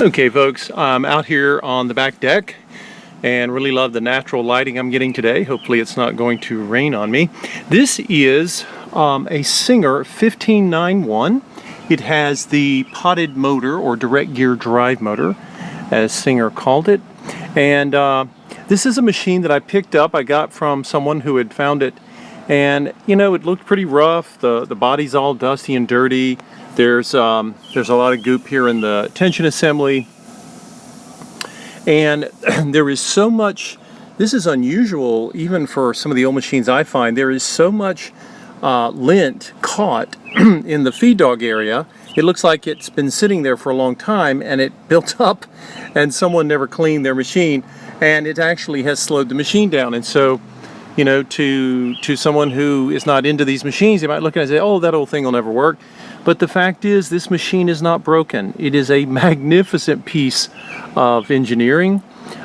Okay folks, I'm out here on the back deck and really love the natural lighting I'm getting today. Hopefully it's not going to rain on me. This is a Singer 1591. It has the potted motor, or direct gear drive motor, as Singer called it. And this is a machine that I picked up. I got from someone who had found it, and you know, it looked pretty rough. The body's all dusty and dirty. There's a lot of goop here in the tension assembly, and there is so much. This is unusual even for some of the old machines I find. There is so much lint caught in the feed dog area. It looks like it's been sitting there for a long time and it built up and someone never cleaned their machine, and it actually has slowed the machine down. And so, you know, to someone who is not into these machines, they might look at it and say, oh, that old thing will never work. But the fact is, this machine is not broken. It is a magnificent piece of engineering,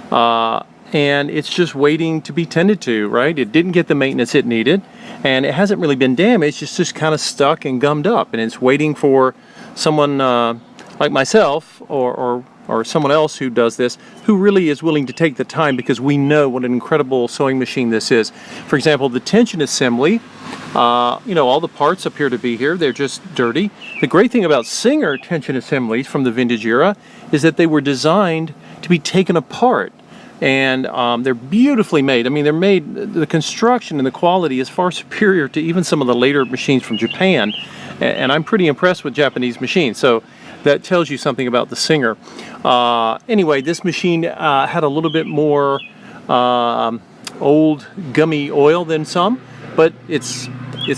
and it's just waiting to be tended to, right? It didn't get the maintenance it needed, and it hasn't really been damaged. It's just kind of stuck and gummed up, and it's waiting for someone like myself or someone else who does this, who really is willing to take the time, because we know what an incredible sewing machine this is. For example, the tension assembly, you know, all the parts appear to be here. They're just dirty. The great thing about Singer tension assemblies from the vintage era is that they were designed to be taken apart, and they're beautifully made. I mean, they're made, the construction and the quality is far superior to even some of the later machines from Japan, and I'm pretty impressed with Japanese machines. So that tells you something about the Singer. Anyway, this machine had a little bit more old gummy oil than some, but it's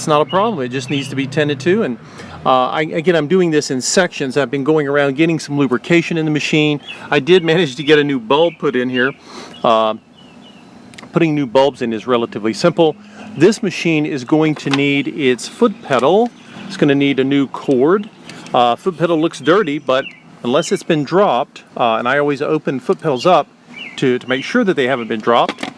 not a problem. It just needs to be tended to. And again, I'm doing this in sections. I've been going around getting some lubrication in the machine. I did manage to get a new bulb put in here. Putting new bulbs in is relatively simple. This machine is going to need its foot pedal. It's going to need a new cord. Foot pedal looks dirty, but unless it's been dropped, and I always open foot pedals up to make sure that they haven't been dropped.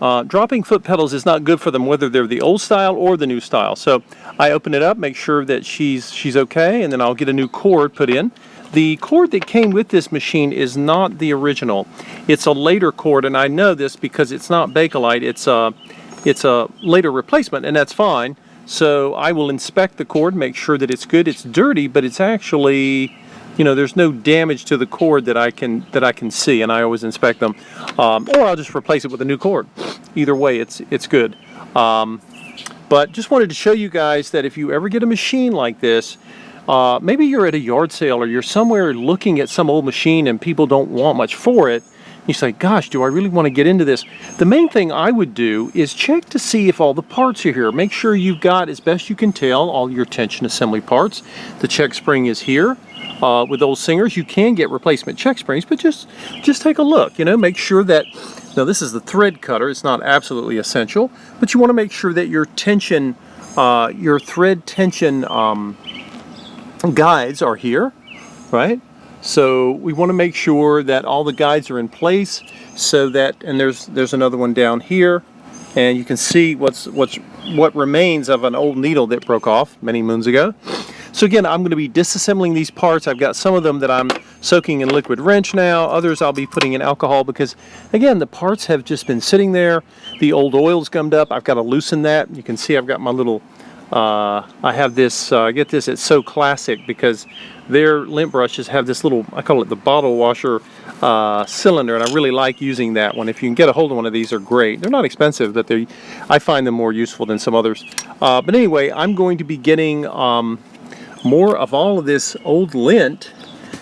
Dropping foot pedals is not good for them, whether they're the old style or the new style. So I open it up, make sure that she's okay, and then I'll get a new cord put in. The cord that came with this machine is not the original. It's a later cord, and I know this because it's not Bakelite. It's a later replacement, and that's fine. So I will inspect the cord, make sure that it's good. It's dirty, but it's actually, you know, there's no damage to the cord that I can see, and I always inspect them. Or I'll just replace it with a new cord. Either way, it's good. But just wanted to show you guys that if you ever get a machine like this, maybe you're at a yard sale or you're somewhere looking at some old machine and people don't want much for it, you say, gosh, do I really want to get into this? The main thing I would do is check to see if all the parts are here. Make sure you've got, as best you can tell, all your tension assembly parts. The check spring is here. With old Singers, you can get replacement check springs, but just take a look. You know, make sure that, now this is the thread cutter. It's not absolutely essential, but you want to make sure that your tension, your thread tension guides are here, right? So we want to make sure that all the guides are in place, so that, and there's another one down here, and you can see what remains of an old needle that broke off many moons ago. So again, I'm going to be disassembling these parts. I've got some of them that I'm soaking in liquid wrench now. Others I'll be putting in alcohol, because again, the parts have just been sitting there. The old oil's gummed up. I've got to loosen that. You can see I've got my little, I have this, I get this at So Classic, because their lint brushes have this little, I call it the bottle washer cylinder, and I really like using that one. If you can get a hold of one of these, they're great. They're not expensive, but I find them more useful than some others. But anyway, I'm going to be getting more of all of this old lint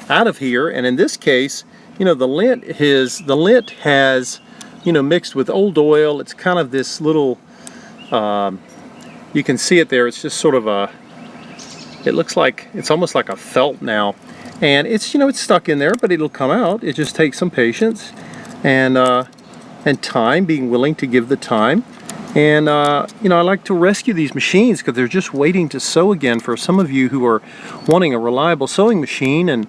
out of here, and in this case, you know, the lint has, you know, mixed with old oil. It's kind of this little, you can see it there. It's just sort of a, it looks like, it's almost like a felt now, and it's, you know, it's stuck in there, but it'll come out. It just takes some patience and time, being willing to give the time. And you know, I like to rescue these machines because they're just waiting to sew again. For some of you who are wanting a reliable sewing machine, and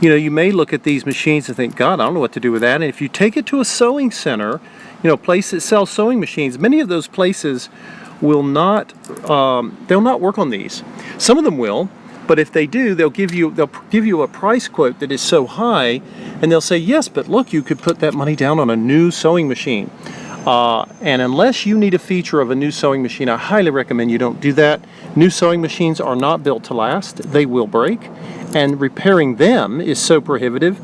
you know, you may look at these machines and think, God, I don't know what to do with that. And if you take it to a sewing center, you know, a place that sells sewing machines, many of those places will not, they'll not work on these. Some of them will, But if they do, they'll give you a price quote that is so high, and they'll say, yes, but look, you could put that money down on a new sewing machine. And unless you need a feature of a new sewing machine, I highly recommend you don't do that. New sewing machines are not built to last. They will break, and repairing them is so prohibitive.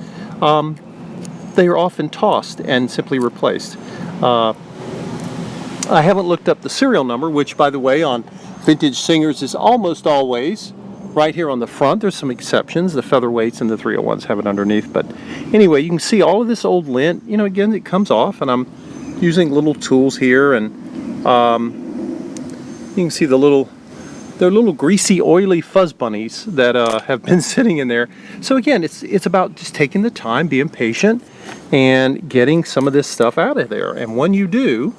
They are often tossed and simply replaced. I haven't looked up the serial number, which, by the way, on vintage Singers is almost always right here on the front. There's some exceptions. The featherweights and the 301s have it underneath. But anyway, you can see all of this old lint. You know, again, it comes off, and I'm using little tools here, and you can see they're little greasy, oily fuzz bunnies that have been sitting in there. So again, it's about just taking the time, being patient, and getting some of this stuff out of there. And when you do,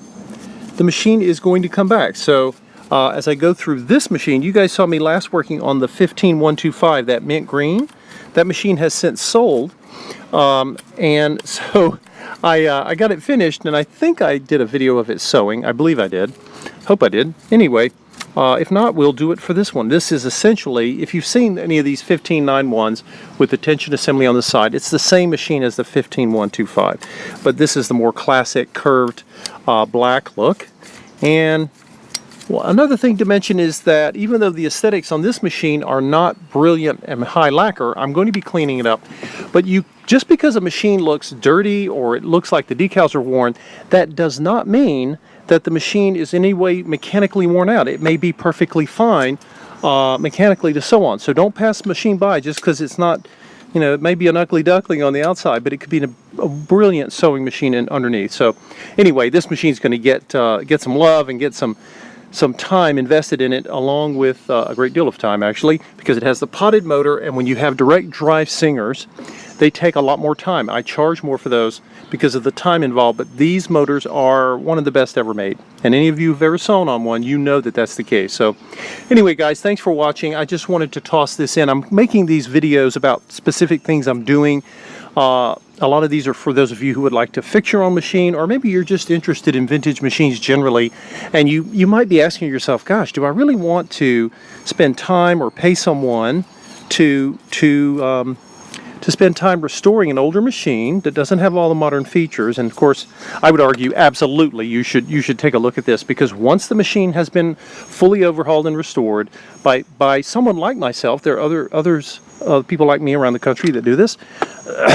the machine is going to come back. So as I go through this machine, you guys saw me last working on the 15125, that mint green. That machine has since sold, and so I got it finished, and I think I did a video of it sewing. I believe I did. Hope I did. Anyway, if not, we'll do it for this one. This is essentially, if you've seen any of these 159s with the tension assembly on the side, it's the same machine as the 15125, but this is the more classic curved black look. And well, another thing to mention is that even though the aesthetics on this machine are not brilliant and high lacquer, I'm going to be cleaning it up. But just because a machine looks dirty or it looks like the decals are worn, that does not mean that the machine is in any way mechanically worn out. It may be perfectly fine mechanically to sew on. So don't pass the machine by just because it's not, you know, it may be an ugly duckling on the outside, but it could be a brilliant sewing machine underneath. So anyway, this machine's going to get some love and get some time invested in it, along with a great deal of time, actually, because it has the potted motor, and when you have direct drive Singers, they take a lot more time. I charge more for those because of the time involved, but these motors are one of the best ever made. And any of you who've ever sewn on one, you know that that's the case. So anyway, guys, thanks for watching. I just wanted to toss this in. I'm making these videos about specific things I'm doing. A lot of these are for those of you who would like to fix your own machine, or maybe you're just interested in vintage machines generally, and you might be asking yourself, gosh, do I really want to spend time or pay someone to spend time restoring an older machine that doesn't have all the modern features? And of course, I would argue absolutely you should take a look at this, because once the machine has been fully overhauled and restored by someone like myself, there are others people like me around the country that do this.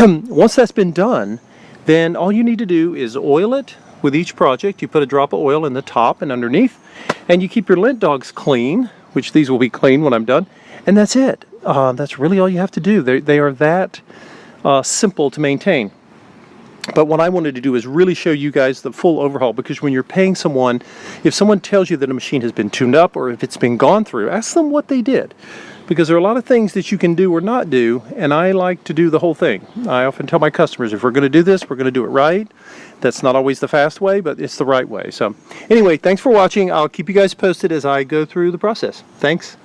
Once that's been done, then all you need to do is oil it with each project. You put a drop of oil in the top and underneath, and you keep your lint dogs clean, which these will be clean when I'm done, and that's it. That's really all you have to do. They are that simple to maintain. But what I wanted to do is really show you guys the full overhaul, because when you're paying someone, if someone tells you that a machine has been tuned up or if it's been gone through, ask them what they did. Because there are a lot of things that you can do or not do, and I like to do the whole thing. I often tell my customers, if we're going to do this, we're going to do it right. That's not always the fast way, but it's the right way. So anyway, thanks for watching. I'll keep you guys posted as I go through the process. Thanks.